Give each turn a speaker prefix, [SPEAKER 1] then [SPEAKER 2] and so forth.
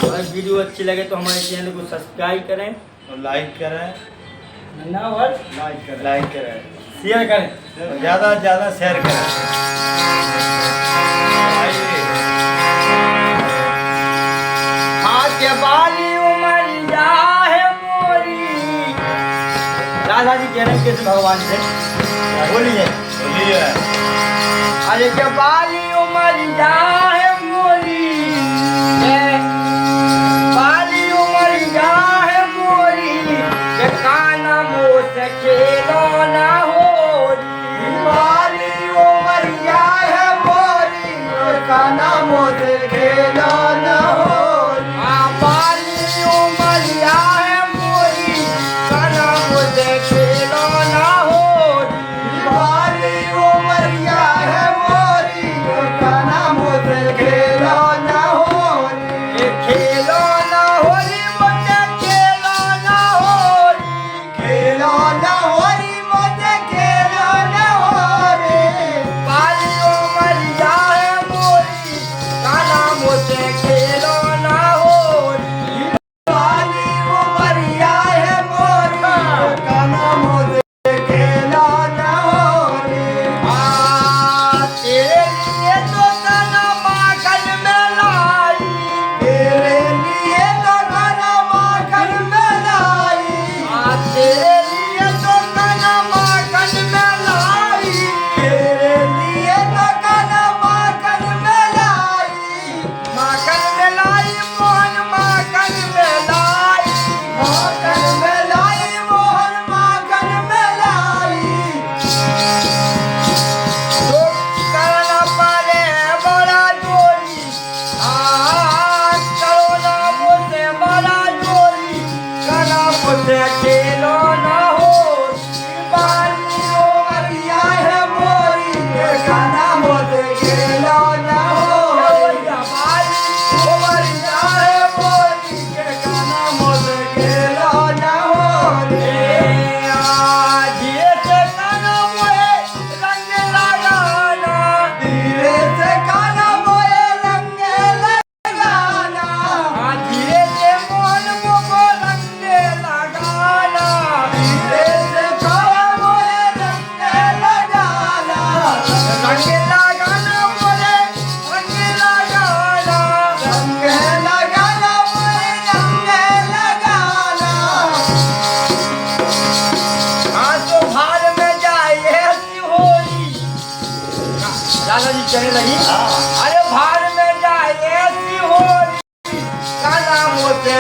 [SPEAKER 1] अगर वीडियो अच्छी लगे तो हमारे चैनल को सब्सक्राइब करें
[SPEAKER 2] और लाइक करें, लाइक करें,
[SPEAKER 1] शेयर करें,
[SPEAKER 2] ज़्यादा से ज़्यादा शेयर करें।
[SPEAKER 1] के बाली उमरिया है मोरी। राधा जी कह रहे हैं कृष्ण भगवान से, बोलिए
[SPEAKER 2] बोलिए।
[SPEAKER 1] अरे के बाली उमरिया है मोरी, बाली उमरिया है मोरी, के काना मुँह से खेलो ना होरी।
[SPEAKER 2] बाली उमरिया है मोरी, के काना मुँह से खेलो ना होरी।
[SPEAKER 1] दादाजी चलने लगी। अरे भार में जाए ऐसी होली, काला मोटे